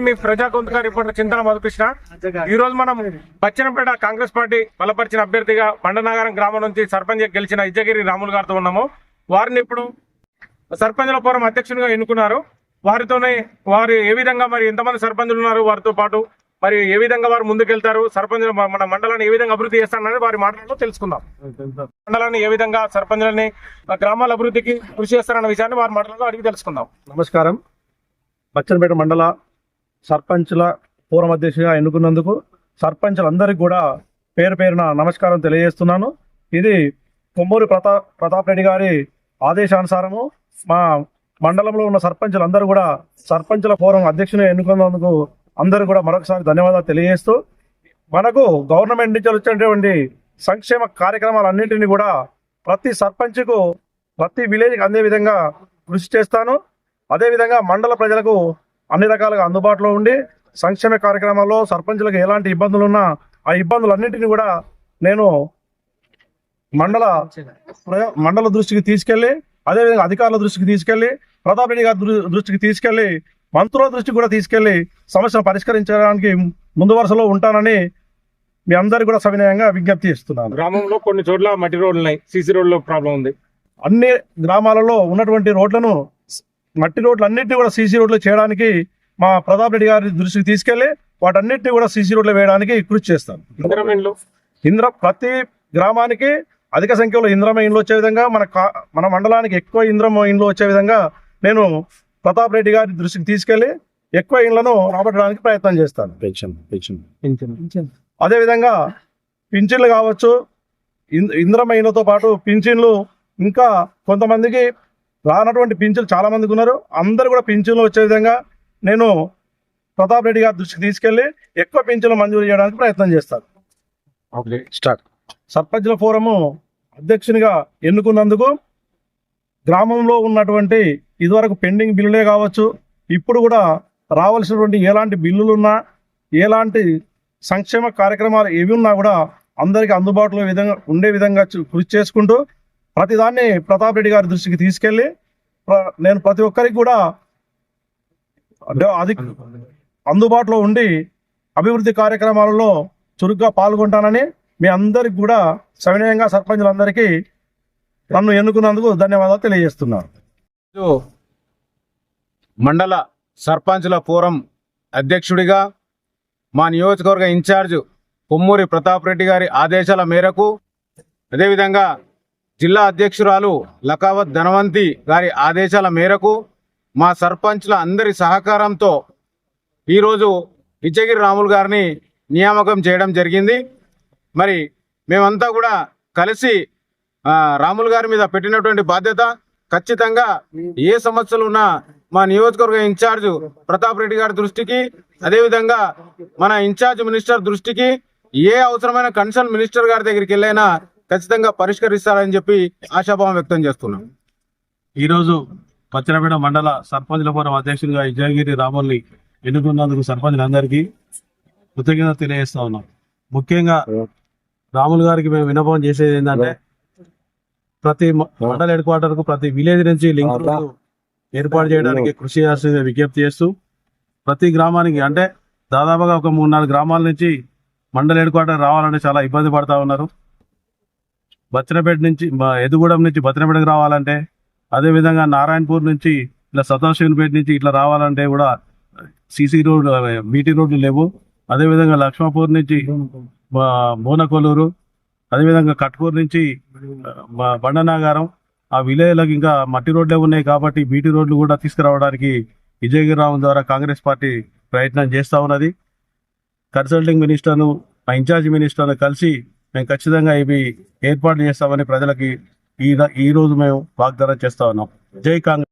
మీ ప్రజా గొంతుక రిపోర్టర్ చింతన మధుకృష్ణ. ఈ రోజు మనం బచ్చన్నపేట కాంగ్రెస్ పార్టీ బలపరిచిన అభ్యర్థిగా బండనాగరం గ్రామం నుంచి సర్పంచ్ గెలిచిన ఇజ్జగిరి రాములు గారితో ఉన్నాము. వారిని ఇప్పుడు సర్పంచుల ఫోరం అధ్యక్షునిగా ఎన్నుకున్నారు. వారితోనే వారు ఏ విధంగా మరి ఎంతమంది సర్పంచులు ఉన్నారు, వారితో పాటు మరి ఏ విధంగా వారు ముందుకెళ్తారు, సర్పంచులు మన మండలాన్ని ఏ విధంగా అభివృద్ధి చేస్తారనేది వారి మాటల్లో తెలుసుకుందాం. మండలాన్ని ఏ విధంగా సర్పంచులని గ్రామాల అభివృద్ధికి కృషి చేస్తారన్న విషయాన్ని వారి మాటల్లో అడిగి తెలుసుకుందాం. నమస్కారం. బచ్చన్నపేట మండల సర్పంచుల ఫోరం అధ్యక్షుడిగా ఎన్నుకున్నందుకు సర్పంచులందరికీ కూడా పేరు పేరున నమస్కారం తెలియజేస్తున్నాను. ఇది కొమ్మూరి ప్రతాప్ రెడ్డి గారి ఆదేశానుసారము మా మండలంలో ఉన్న సర్పంచులందరూ కూడా సర్పంచుల ఫోరం అధ్యక్షుని ఎన్నుకున్నందుకు అందరూ కూడా మరొకసారి ధన్యవాదాలు తెలియజేస్తూ, మనకు గవర్నమెంట్ నుంచి వచ్చేటువంటి సంక్షేమ కార్యక్రమాలన్నింటినీ కూడా ప్రతి సర్పంచ్కు ప్రతి విలేజ్కి అందే విధంగా కృషి చేస్తాను. అదేవిధంగా మండల ప్రజలకు అన్ని రకాలుగా అందుబాటులో ఉండి సంక్షేమ కార్యక్రమాల్లో సర్పంచులకు ఎలాంటి ఇబ్బందులు ఉన్నా ఆ ఇబ్బందులన్నింటినీ కూడా నేను మండల దృష్టికి తీసుకెళ్లి, అదేవిధంగా అధికారుల దృష్టికి తీసుకెళ్లి, ప్రతాప్ రెడ్డి గారి దృష్టికి తీసుకెళ్లి, మంత్రుల దృష్టికి కూడా తీసుకెళ్లి సమస్యను పరిష్కరించడానికి ముందు వరుసలో ఉంటానని మీ అందరికీ కూడా సవినయంగా విజ్ఞప్తి చేస్తున్నాను. గ్రామంలో కొన్ని చోట్ల మట్టి రోడ్లు ఉన్నాయి, సీసీ రోడ్లో ప్రాబ్లం ఉంది. అన్ని గ్రామాలలో ఉన్నటువంటి రోడ్లను మట్టి రోడ్లు అన్నింటినీ కూడా సీసీ రోడ్లు చేయడానికి మా ప్రతాప్ రెడ్డి గారి దృష్టికి తీసుకెళ్లి వాటన్నిటిని కూడా సీసీ రోడ్లు వేయడానికి కృషి చేస్తాను. ప్రతి గ్రామానికి అధిక సంఖ్యలో ఇంద్రమ ఇండ్లు వచ్చే విధంగా మన మండలానికి ఎక్కువ ఇంద్రమ ఇండ్లు వచ్చే విధంగా నేను ప్రతాప్ రెడ్డి గారి దృష్టికి తీసుకెళ్లి ఎక్కువ ఇండ్లను రాబట్టడానికి ప్రయత్నం చేస్తాను. అదేవిధంగా పింఛన్లు కావచ్చు, ఇంద్రమ ఇండ్లతో పాటు పింఛన్లు, ఇంకా కొంతమందికి రానటువంటి పింఛన్లు చాలా మందికి ఉన్నారు. అందరూ కూడా పింఛన్లు వచ్చే విధంగా నేను ప్రతాప్ రెడ్డి గారి దృష్టికి తీసుకెళ్లి ఎక్కువ పింఛన్లు మంజూరు చేయడానికి ప్రయత్నం చేస్తాను. సర్పంచుల ఫోరము అధ్యక్షునిగా ఎన్నుకున్నందుకు గ్రామంలో ఉన్నటువంటి ఇదివరకు పెండింగ్ బిల్లులే కావచ్చు, ఇప్పుడు కూడా రావాల్సినటువంటి ఎలాంటి బిల్లులున్నా, ఎలాంటి సంక్షేమ కార్యక్రమాలు ఏవి ఉన్నా కూడా అందరికీ అందుబాటులో ఉండే విధంగా కృషి చేసుకుంటూ ప్రతిదాన్ని ప్రతాప్ రెడ్డి గారి దృష్టికి తీసుకెళ్లి నేను ప్రతి ఒక్కరికి కూడా అందుబాటులో ఉండి అభివృద్ధి కార్యక్రమాలలో చురుగ్గా పాల్గొంటానని మీ అందరికి కూడా సవినయంగా సర్పంచులందరికీ నన్ను ఎన్నుకున్నందుకు ధన్యవాదాలు తెలియజేస్తున్నాను. మండల సర్పంచుల ఫోరం అధ్యక్షుడిగా మా నియోజకవర్గ ఇన్ఛార్జ్ కొమ్మూరి ప్రతాప్ రెడ్డి గారి ఆదేశాల మేరకు, అదేవిధంగా జిల్లా అధ్యక్షురాలు లకావత్ ధనవంతి గారి ఆదేశాల మేరకు మా సర్పంచ్ల అందరి సహకారంతో ఈరోజు ఇజ్జగిరి రాములు గారిని నియామకం చేయడం జరిగింది. మరి మేమంతా కూడా కలిసి రాములు గారి మీద పెట్టినటువంటి బాధ్యత ఖచ్చితంగా ఏ సమస్యలు ఉన్నా మా నియోజకవర్గ ఇన్ఛార్జ్ ప్రతాప్ రెడ్డి గారి దృష్టికి, అదేవిధంగా మన ఇన్ఛార్జ్ మినిస్టర్ దృష్టికి, ఏ అవసరమైన కన్సర్న్ మినిస్టర్ గారి దగ్గరికి వెళ్ళైనా ఖచ్చితంగా పరిష్కరిస్తారని చెప్పి ఆశాభావం వ్యక్తం చేస్తున్నాం. ఈరోజు బచ్చన్నపేట మండల సర్పంచుల ఫోరం అధ్యక్షుడిగా ఇజ్జగిరి రాముల్ని ఎన్నుకున్నందుకు సర్పంచులందరికీ కృతజ్ఞత తెలియజేస్తా ఉన్నాం. ముఖ్యంగా రాములు గారికి మేము విన్నపం చేసేది ఏంటంటే, ప్రతి మండల హెడ్ క్వార్టర్ కు ప్రతి విలేజ్ నుంచి లింక్ ఏర్పాటు చేయడానికి కృషి చేయాల్సిందిగా విజ్ఞప్తి చేస్తూ, ప్రతి గ్రామానికి అంటే దాదాపుగా ఒక 3-4 గ్రామాల నుంచి మండల హెడ్ క్వార్టర్ రావాలంటే చాలా ఇబ్బంది పడతా ఉన్నారు. బచ్చన్నపేట నుంచి ఎదుగూడెం నుంచి బచ్చన్నపేటకు రావాలంటే, అదేవిధంగా నారాయణపూర్ నుంచి ఇట్లా సతాశివన్పేట నుంచి ఇట్లా రావాలంటే కూడా సీసీ రోడ్డు, బీటీ రోడ్లు లేవు. అదేవిధంగా లక్ష్మాపూర్ నుంచి బోనకొల్లూరు, అదేవిధంగా కట్కూరు నుంచి బండనాగారం, ఆ విలేజ్లకు ఇంకా మట్టి రోడ్లే ఉన్నాయి. కాబట్టి బీటీ రోడ్లు కూడా తీసుకురావడానికి ఇజ్జగిరి రాములు ద్వారా కాంగ్రెస్ పార్టీ ప్రయత్నం చేస్తూ ఉన్నది. కన్సల్టింగ్ మినిస్టర్ను, మా ఇన్ఛార్జి మినిస్టర్ను కలిసి మేము ఖచ్చితంగా ఇవి ఏర్పాటు చేస్తామని ప్రజలకి ఈ రోజు మేము వాగ్దానం చేస్తా ఉన్నాం. జై కాంగ్రెస్.